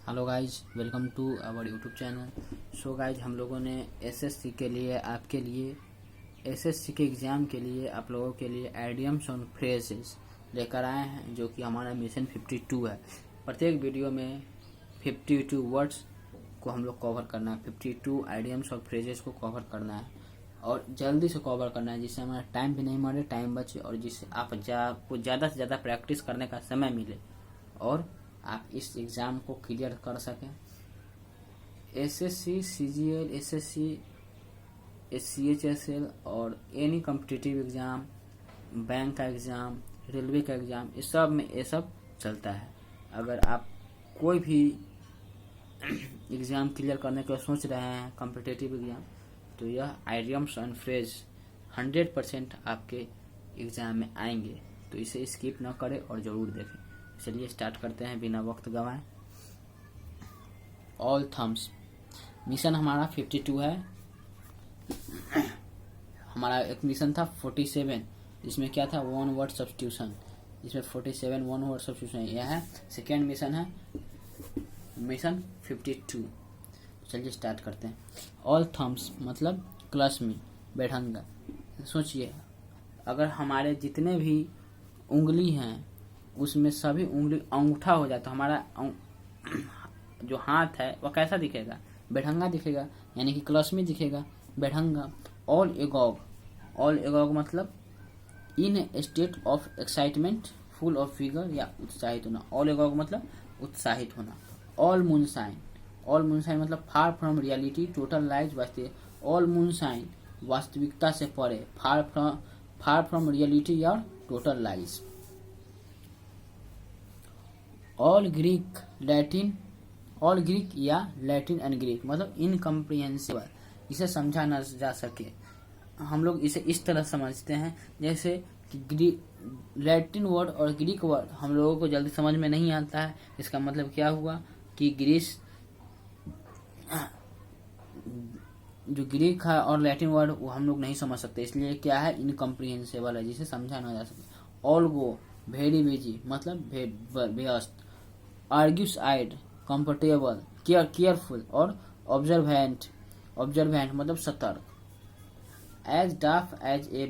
Hello guys, welcome to our YouTube channel. So guys, हम लोगों ने एसएससी के लिए आपके लिए एसएससी के एग्ज़ाम के लिए आप लोगों के लिए आइडियम्स और फ्रेजेस लेकर आए हैं, जो कि हमारा मिशन 52 है। प्रत्येक वीडियो में 52 वर्ड्स को हम लोग कवर करना है, 52 आइडियम्स और फ्रेजेस को कवर करना है और जल्दी से कवर करना है, जिससे हमारा टाइम भी नहीं मरे, टाइम बचे और जिससे आपको ज़्यादा से ज़्यादा प्रैक्टिस करने का समय मिले और आप इस एग्ज़ाम को क्लियर कर सकें। एसएससी, सीजीएल, एसएससी, सीएचएसएल और एनी कॉम्पिटिटिव एग्ज़ाम, बैंक का एग्ज़ाम, रेलवे का एग्ज़ाम, इस सब में ये सब चलता है। अगर आप कोई भी एग्ज़ाम क्लियर करने का सोच रहे हैं, कॉम्पिटिटिव एग्ज़ाम, तो यह आइडियम्स एंड फ्रेज 100% आपके एग्ज़ाम में आएंगे। तो इसे स्किप ना करें और ज़रूर देखें। चलिए स्टार्ट करते हैं बिना वक्त गंवाए। ऑल थम्स मिशन हमारा 52 है। हमारा एक मिशन था 47, जिसमें क्या था, वन वर्ड सब्स्टिट्यूशन, जिसमें 47 वन वर्ड सब्स्टिट्यूशन। यह है सेकेंड मिशन, है मिशन 52। चलिए स्टार्ट करते हैं। ऑल थम्स मतलब क्लास में बैठंगा। सोचिए, अगर हमारे जितने भी उंगली हैं उसमें सभी उंगली अंगूठा हो जाए तो हमारा जो हाथ है वह कैसा दिखेगा? बैठंगा दिखेगा, यानी कि क्लच में दिखेगा, बैठंगा। ऑल एगॉग मतलब इन state of excitement, full of figure या उत्साहित होना। ऑल एगॉग मतलब उत्साहित होना। ऑल मूनशाइन मतलब far from reality, total lies वास्तविक। ऑल मूनशाइन वास्तविकता से परे, फार फ्रॉम रियलिटी या टोटल लाइज। ऑल ग्रीक या लैटिन एंड ग्रीक मतलब इनकम्प्रिहेंसिबल, इसे समझा न जा सके। हम लोग इसे इस तरह समझते हैं जैसे कि लैटिन वर्ड और ग्रीक वर्ड हम लोगों को जल्दी समझ में नहीं आता है। इसका मतलब क्या हुआ कि जो ग्रीक है और लैटिन वर्ड वो हम लोग नहीं समझ सकते, इसलिए क्या है, इनकम्प्रिहेंसिबल है, जिसे समझा ना जा सके। ऑल गो वेरी बिजी मतलब व्यस्त। आर्ग्यूसाइड कंफर्टेबल, केयरफुल और ऑब्जर्वेंट मतलब सतर्क। As daft as a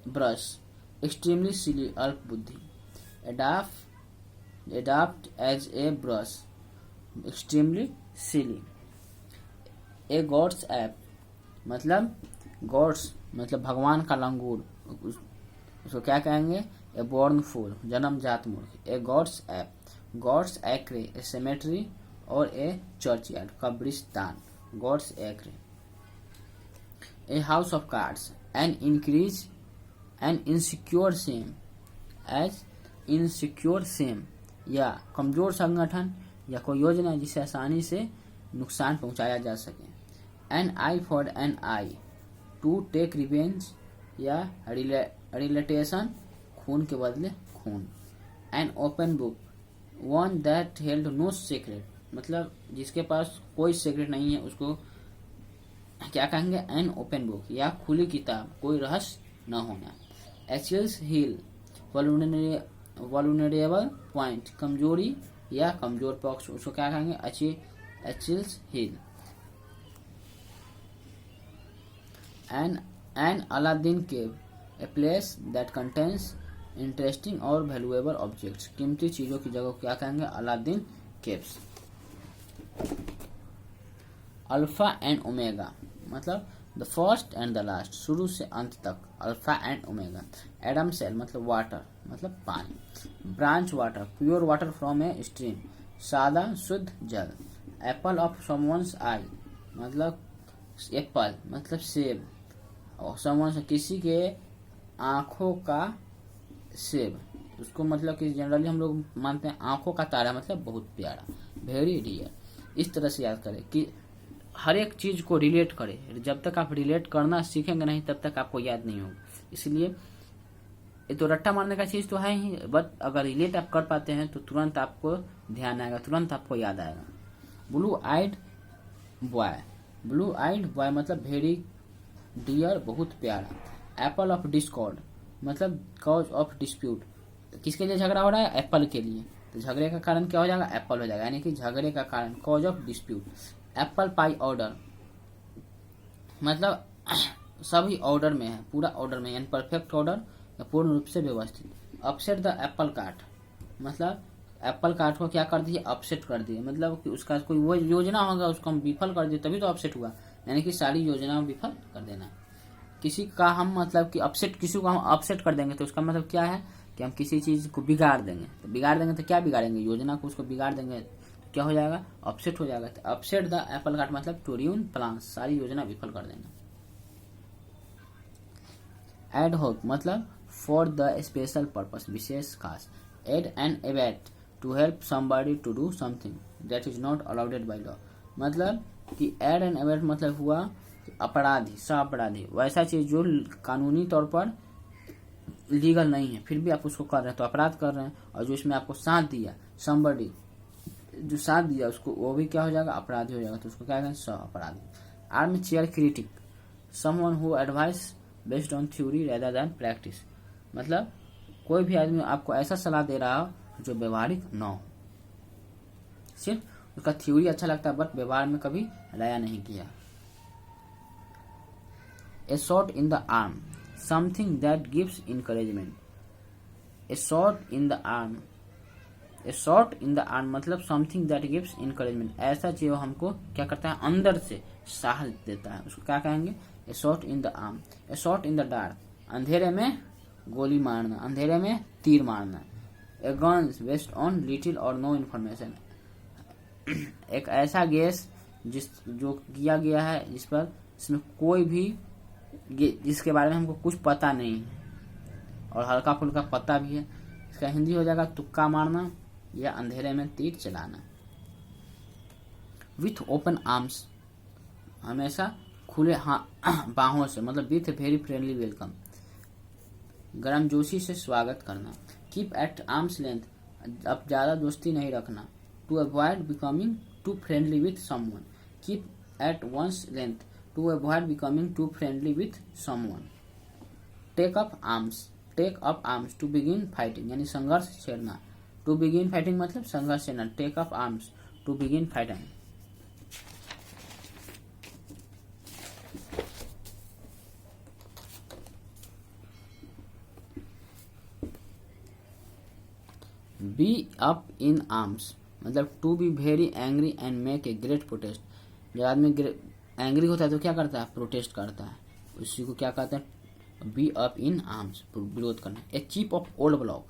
brush, extremely silly अल्प बुद्धि। A daft as a brush, extremely silly. A God's ape मतलब भगवान का लंगूर, उसको क्या कहेंगे, ए बॉर्न फूल जन्मजात मूर्ख। A God's ape, God's acre a cemetery और ए चर्चयार्ड कब्रिस्तान, God's acre. A house of cards, an insecure scheme, as insecure scheme या कमजोर संगठन या कोई योजना जिसे आसानी से नुकसान पहुंचाया जा सके। An eye for an eye, to take revenge या रिलेटेशन, खून के बदले खून। An open book, one that held no secret मतलब जिसके पास कोई सीक्रेट नहीं है, उसको क्या कहेंगे, एन ओपन बुक या खुली किताब, कोई रहस्य न होना। एचिल्स हील, वल्नरेबल पॉइंट, कमजोरी या कमजोर पक्ष, उसको क्या कहेंगे, Achilles heel. An Aladdin cave, a place that contains interesting और वैल्यूएबल ऑब्जेक्ट्स, कीमती चीजों की जगह क्या कहेंगे, Aladdin caves. Alpha and omega मतलब the first and the last, शुरू से अंत तक, alpha and omega. Adam's ale मतलब वाटर मतलब पानी। Branch water, pure water from a stream, सादा शुद्ध जल। एप्पल ऑफ समवंस आई मतलब एप्पल मतलब सेब, और समवन किसी के आंखों का सेब, उसको मतलब कि जनरली हम लोग मानते हैं आंखों का तारा मतलब बहुत प्यारा, वेरी डियर। इस तरह से याद करें कि हर एक चीज को रिलेट करें। जब तक आप रिलेट करना सीखेंगे नहीं तब तक आपको याद नहीं होगा। इसलिए ये तो रट्टा मारने का चीज तो है ही, बट अगर रिलेट आप कर पाते हैं तो तुरंत आपको ध्यान आएगा, तुरंत आपको याद आएगा। ब्लू आइड बॉय मतलब वेरी डियर बहुत प्यारा। एप्पल ऑफ डिस्कॉर्ड मतलब कॉज ऑफ डिस्प्यूट, किसके लिए झगड़ा हो रहा है, एप्पल के लिए। तो झगड़े का कारण क्या हो जाएगा, एप्पल हो जाएगा, यानी कि झगड़े का कारण, cause of dispute. Apple pie order मतलब सभी ऑर्डर में है, पूरा ऑर्डर में, यानी परफेक्ट ऑर्डर या पूर्ण रूप से व्यवस्थित। अपसेट द एप्पल कार्ट मतलब एप्पल कार्ट को क्या कर दिए, अपसेट कर दिए, मतलब कि उसका कोई वो योजना होगा उसको हम विफल कर दिए तभी तो अपसेट हुआ, यानी कि सारी योजना विफल कर देना। किसी का हम मतलब कि अपसेट, किसी को हम अपसेट कर देंगे तो उसका मतलब क्या है कि हम किसी चीज को बिगाड़ देंगे। तो बिगाड़ देंगे तो क्या बिगाड़ेंगे, योजना को उसको बिगाड़ देंगे तो क्या हो जाएगा, अपसेट हो जाएगा। तो अपसेट द एप्पल कार्ट मतलब टू रुइन प्लान्स, सारी योजना विफल कर देना। एड होक मतलब फॉर द स्पेशल पर्पस, विशेष खास। Aid and abet to help somebody to do something that is not allowed by law, मतलब कि एड एंड एबेट मतलब हुआ अपराधी, सह अपराधी, वैसा चीज जो कानूनी तौर पर लीगल नहीं है फिर भी आप उसको कर रहे हैं तो अपराध कर रहे हैं, और जो इसमें आपको साथ दिया समबडी, जो साथ दिया उसको, वो भी क्या हो जाएगा, अपराधी हो जाएगा, तो उसको क्या कहेंगे, सह अपराधी। Arm chair critic someone who advice based on theory rather than practice, मतलब कोई भी आदमी आपको ऐसा सलाह दे रहा हो जो व्यवहारिक न हो, सिर्फ उसका थ्योरी अच्छा लगता है बट व्यवहार में कभी लाया नहीं किया। A shot in the arm something that gives encouragement. A shot in the arm, a shot in the arm मतलब समथिंग दैट गिव्स इनकरेजमेंट, ऐसा चीज हमको क्या करता है, अंदर से साहस देता है, उसको क्या कहेंगे, a shot in the arm. A shot in the dark, अंधेरे में गोली मारना, अंधेरे में तीर मारना। A guess based on little or no information, एक ऐसा गैस जो किया गया है जिस पर इसमें कोई भी, जिसके बारे में हमको कुछ पता नहीं है और हल्का फुल्का पता भी है, इसका हिंदी हो जाएगा तुक्का मारना या अंधेरे में तीर चलाना। विथ ओपन आर्म्स हमेशा खुले बाहों से, मतलब विथ वेरी फ्रेंडली वेलकम, गर्मजोशी से स्वागत करना। कीप एट आर्म्स लेंथ, अब ज्यादा दोस्ती नहीं रखना। To avoid becoming too friendly with someone, keep at one's length, to avoid becoming too friendly with someone. Take up arms to begin fighting, यानी संघर्ष छेड़ना। टू बिगिन फाइटिंग मतलब संघर्ष छेड़ना, take up arms to begin fighting. Be up in arms मतलब to be very angry and make a great protest, जब आदमी angry होता है तो क्या करता है, प्रोटेस्ट करता है, उसी को क्या कहते हैं, बी अप इन आर्म्स, विरोध करना। A chief of old block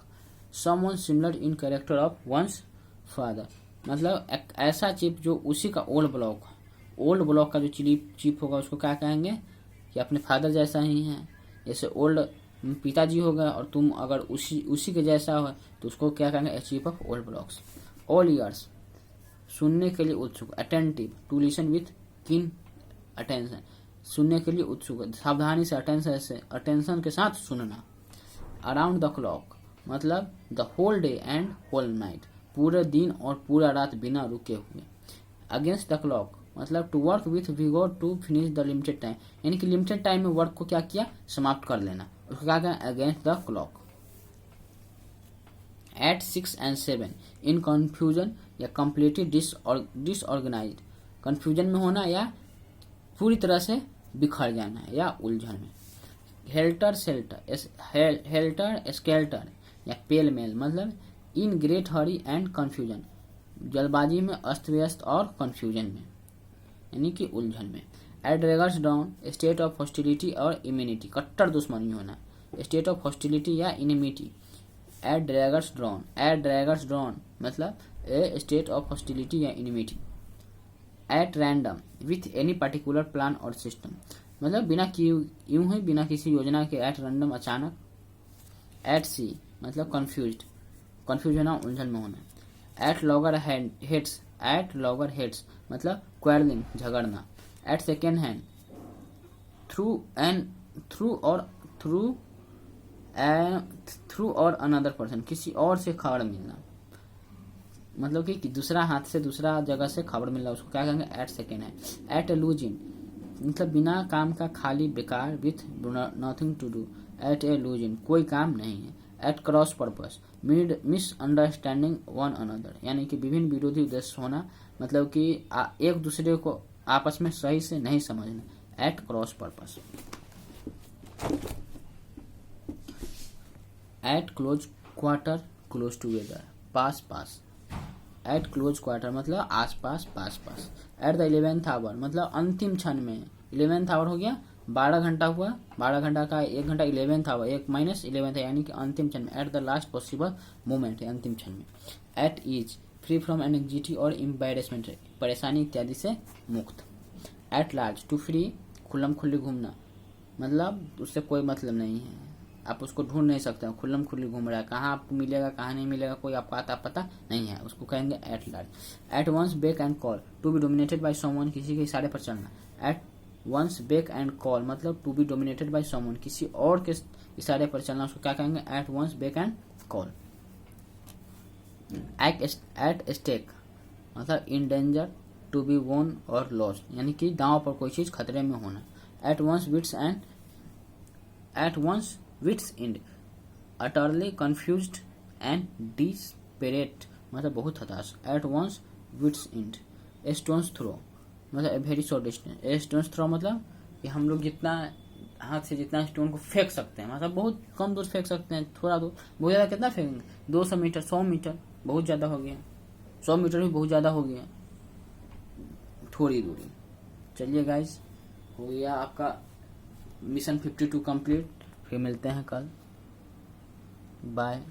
someone similar in character of once father, मतलब एक ऐसा चीफ जो उसी का ओल्ड ब्लॉक का जो चीफ होगा उसको क्या कहेंगे कि अपने फादर जैसा ही है, जैसे ओल्ड पिताजी होगा और तुम अगर उसी के जैसा हो तो उसको क्या कहेंगे, chief of old blocks. All years सुनने के लिए उत्सुक, अटेंटिव टू लिसन विथ कीन अटेंशन, सुनने के लिए उत्सुक, सावधानी से, अटेंशन के साथ सुनना। अराउंड द क्लॉक मतलब the whole day and whole night, पूरे दिन और पूरा रात बिना रुके हुए। अगेंस्ट द क्लॉक मतलब to work with vigour to finish the limited time, यानी कि लिमिटेड टाइम में वर्क को क्या किया, समाप्त कर लेना, उसको क्या कहें, against the clock. At 6 and 7 in confusion या कम्प्लीटली डिसऑर्गेनाइज्ड, कंफ्यूजन में होना या पूरी तरह से बिखर जाना या उलझन में। हेल्टर स्केल्टर या पेल मेल मतलब in great Hari and confusion, जल्दबाजी में, अस्त व्यस्त और कंफ्यूजन में, यानी कि उलझन में। At daggers drawn state of hostility or enmity, कट्टर दुश्मनी होना, स्टेट ऑफ हॉस्टिलिटी या इनिमिटी। एट ड्रैगर्स ड्रॉन मतलब ए स्टेट ऑफ हॉस्टिलिटी या enmity. At random with any particular plan or system मतलब यूं ही बिना किसी योजना के, एट रैंडम अचानक। एट सी मतलब कंफ्यूज होना, उलझन में होना। एट लॉगर हेड्स मतलब क्वेरलिंग, झगड़ना। एट सेकेंड हैंड थ्रू और अनदर पर्सन, किसी और से खबर मिलना, मतलब कि दूसरा हाथ से, दूसरा जगह से खबर मिलना, उसको क्या कहेंगे, at second hand. At loose end मतलब बिना काम का, खाली, बेकार, with nothing to do. At a loose end कोई काम नहीं है। At cross purposes, misunderstanding one another, यानी कि विभिन्न विरोधी उद्देश्य होना, मतलब कि एक दूसरे को आपस में सही से नहीं समझना। At cross purpose. At close quarter, close together, पास पास। एट क्लोज क्वार्टर मतलब आस पास, पास पास। एट द 11th आवर मतलब अंतिम क्षण में। 11th आवर हो गया 12 घंटा हुआ, 12 घंटा का 1 घंटा 11th आवर, 1 माइनस 11th है, यानी कि अंतिम क्षण में। At the last possible moment है, अंतिम क्षण में। At ease, free from anxiety और एम्बैरेसमेंट, परेशानी इत्यादि से मुक्त। एट लार्ज, टू फ्री, खुल्लम खुल्ली घूमना, मतलब उससे कोई मतलब नहीं है, आप उसको ढूंढ नहीं सकते, खुल्लम खुल्ली घूम रहा है, कहाँ आपको मिलेगा कहाँ नहीं मिलेगा कोई आपको आता पता नहीं है, उसको कहेंगे at large. At one's beck and call, to be dominated by someone, किसी के इशारे पर चलना। At one's beck and call मतलब to be dominated by someone, किसी और के इशारे पर चलना, उसको क्या कहेंगे? At one's beck and call. At stake मतलब इन डेंजर, टू बी वोन और लॉस्ट, यानी कि दांव पर कोई चीज खतरे में होना। At one's wit's end, at one's wit's end, utterly confused and desperate मतलब बहुत हताश। At one's wit's end. Stone's throw मतलब very short distance. Stone's throw मतलब कि हम लोग जितना हाथ से जितना स्टोन को फेंक सकते हैं, मतलब बहुत कम दूर फेंक सकते हैं, थोड़ा दूर। बहुत ज़्यादा कितना फेंकेंगे? 200 मीटर, 100 मीटर बहुत ज़्यादा हो गया, 100 मीटर भी बहुत ज़्यादा हो गया, थोड़ी दूरी। चलिए गाइस, हो गया आपका मिशन 52 कंप्लीट। फिर मिलते हैं कल, बाय।